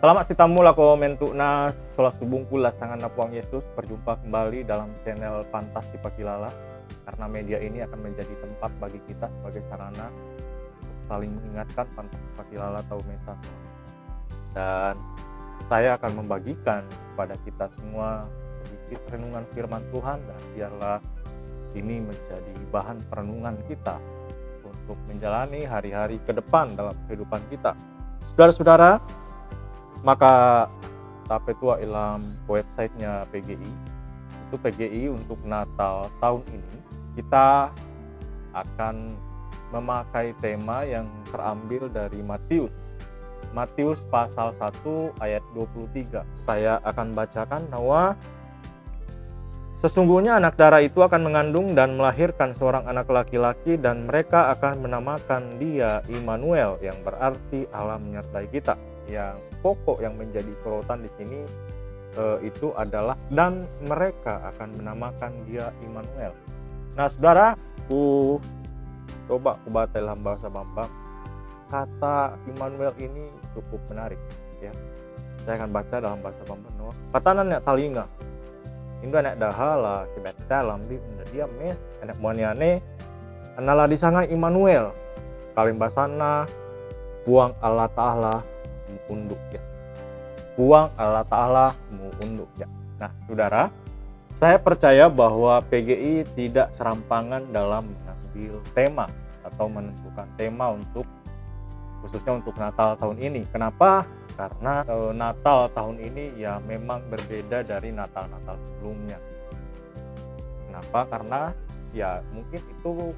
Selamat sitamu lako mentukna sola subungku lasangan napuang Yesus. Berjumpa kembali dalam channel Pantas Dipakilala, karena media ini akan menjadi tempat bagi kita sebagai sarana untuk saling mengingatkan Pantas Dipakilala atau Mesa Sola Mesa. Dan saya akan membagikan kepada kita semua sedikit renungan firman Tuhan, dan biarlah ini menjadi bahan perenungan kita untuk menjalani hari-hari ke depan dalam kehidupan kita. Saudara-saudara, maka tape tua ilam websitenya PGI. Itu PGI untuk Natal tahun ini kita akan memakai tema yang terambil dari Matius pasal 1 ayat 23. Saya akan bacakan bahwa sesungguhnya anak darah itu akan mengandung dan melahirkan seorang anak laki-laki, dan mereka akan menamakan dia Immanuel, yang berarti Allah menyertai kita. Yang pokok yang menjadi sorotan di sini itu adalah dan mereka akan menamakan dia Immanuel. Nah, saudara, coba baca dalam bahasa Bambang. Kata Immanuel ini cukup menarik, ya. Saya akan baca dalam bahasa Bambang. Katanan nek talinga. Indo anak dahala kibet dalam di dia mes anak muaniane anala disanga Immanuel. Kalim basana buang Allah Ta'ala unduk ya. Buang Allah Ta'ala unduk ya. Nah, saudara, saya percaya bahwa PGI tidak serampangan dalam mengambil tema atau menentukan tema untuk khususnya untuk Natal tahun ini. Kenapa? Karena Natal tahun ini ya memang berbeda dari Natal-Natal sebelumnya. Kenapa? Karena ya mungkin itu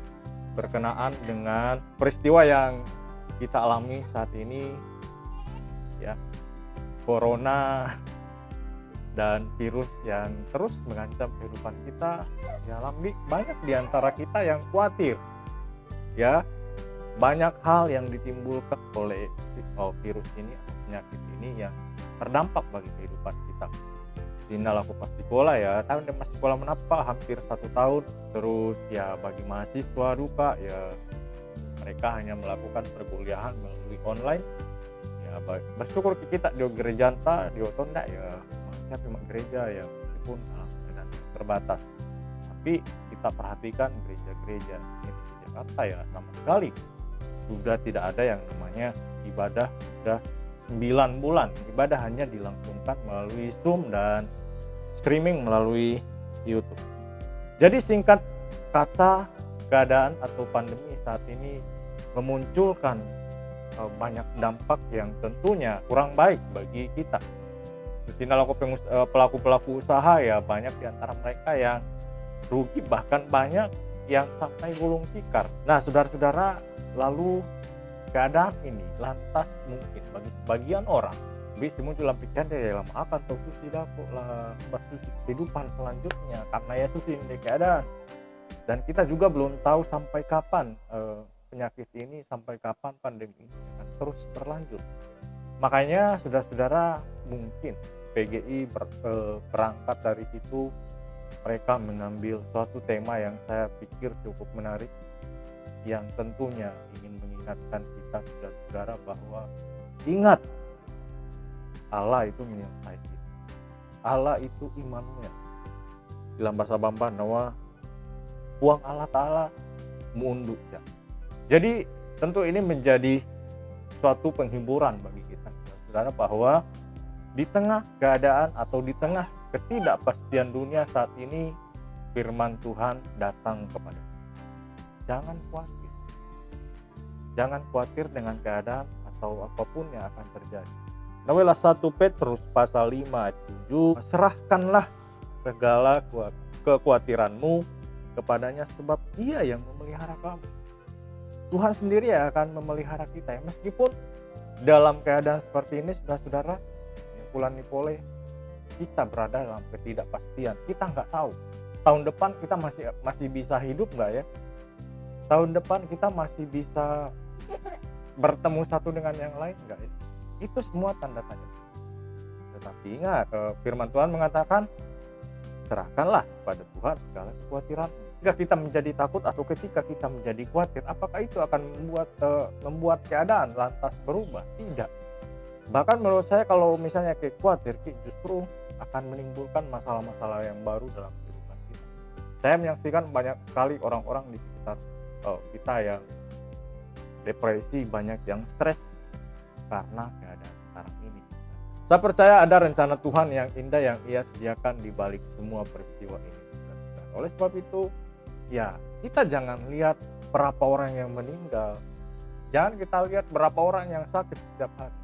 berkenaan dengan peristiwa yang kita alami saat ini, ya, corona dan virus yang terus mengancam kehidupan kita. Ya, banyak di antara kita yang khawatir, ya, banyak hal yang ditimbulkan oleh virus ini, penyakit ini yang terdampak bagi kehidupan kita. Inilah aku pas sekolah ya, tahun depan sekolah menapa hampir 1 tahun. Terus ya bagi mahasiswa duka ya, mereka hanya melakukan perkuliahan melalui online. Ya bersyukur kita di gereja di otonda ya masih cuma gereja ya, meskipun dengan terbatas. Tapi kita perhatikan gereja-gereja ini di Jakarta ya sama sekali sudah tidak ada yang namanya ibadah. Sudah 9 bulan ibadah hanya dilangsungkan melalui Zoom dan streaming melalui YouTube. Jadi singkat kata, keadaan atau pandemi saat ini memunculkan banyak dampak yang tentunya kurang baik bagi kita. Pelaku-pelaku usaha ya banyak di antara mereka yang rugi, bahkan banyak yang sampai gulung tikar. Nah, saudara-saudara, lalu keadaan ini lantas mungkin bagi sebagian orang bisa muncul dalam pikiran dia dalam apa atau tidak kok lah susi kehidupan selanjutnya, karena ya susi ini keadaan, dan kita juga belum tahu sampai kapan penyakit ini, sampai kapan pandemi ini akan terus berlanjut. Makanya saudara-saudara, mungkin PGI berangkat dari situ, mereka mengambil suatu tema yang saya pikir cukup menarik, yang tentunya ingin mengingatkan kita saudara-saudara bahwa ingat, Allah itu menyertai kita. Allah itu Immanuel. Dalam bahasa Bambang bahwa buang Allah Ta'ala munduk ya. Jadi tentu ini menjadi suatu penghiburan bagi kita saudara, bahwa di tengah keadaan atau di tengah ketidakpastian dunia saat ini, firman Tuhan datang kepada kita. Jangan khawatir. Jangan khawatir dengan keadaan atau apapun yang akan terjadi. Nawalah 1 Petrus pasal 5 ayat 7, serahkanlah segala kekhawatiranmu kepadanya, sebab Ia yang memelihara kamu. Tuhan sendiri yang akan memelihara kita ya. Meskipun dalam keadaan seperti ini, saudara-saudara, bulan Nipole, kita berada dalam ketidakpastian. Kita nggak tahu tahun depan kita masih bisa hidup nggak ya. Tahun depan kita masih bisa bertemu satu dengan yang lain enggak ya? Itu semua tanda tanya. Tetapi ingat, firman Tuhan mengatakan, serahkanlah pada Tuhan segala kekhawatiran. Jika kita menjadi takut atau ketika kita menjadi khawatir, apakah itu akan membuat keadaan lantas berubah? Tidak. Bahkan menurut saya kalau misalnya Ki khawatir, Ki justru akan menimbulkan masalah-masalah yang baru dalam kehidupan kita. Saya menyaksikan banyak sekali orang-orang di sekitar kita yang depresi, banyak yang stres karena keadaan sekarang ini. Saya percaya ada rencana Tuhan yang indah yang Ia sediakan di balik semua peristiwa ini. Dan oleh sebab itu, ya kita jangan lihat berapa orang yang meninggal, jangan kita lihat berapa orang yang sakit setiap hari,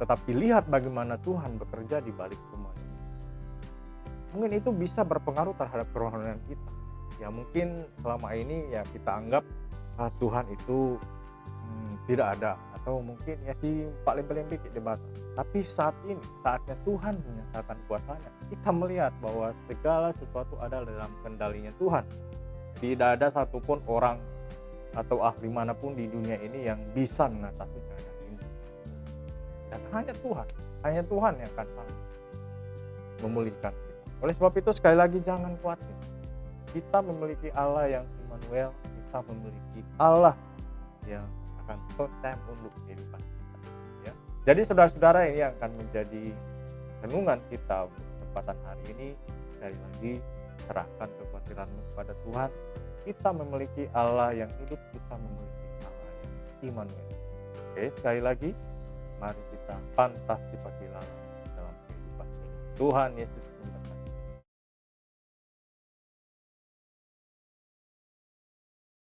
tetapi lihat bagaimana Tuhan bekerja di balik semua ini. Mungkin itu bisa berpengaruh terhadap kerohanian kita. Ya mungkin selama ini ya kita anggap Tuhan itu tidak ada, atau mungkin ya si paling dikit di batas. Tapi saat ini saatnya Tuhan menyatakan kuasanya. Kita melihat bahwa segala sesuatu ada dalam kendalinya Tuhan. Tidak ada satupun orang atau ahli manapun di dunia ini yang bisa mengatasi keadaan ini. Dan hanya Tuhan yang akan sanggup memulihkan kita. Oleh sebab itu sekali lagi jangan khawatir. Kita memiliki Allah yang Immanuel, kita memiliki Allah yang akan totem untuk kehidupan kita. Ya. Jadi saudara-saudara, ini akan menjadi renungan kita untuk kesempatan hari ini. Sekali lagi serahkan kekhawatiranmu kepada Tuhan. Kita memiliki Allah yang hidup, kita memiliki Allah yang Immanuel. Oke, sekali lagi mari kita fantasi pagi dalam kehidupan ini. Tuhan Yesus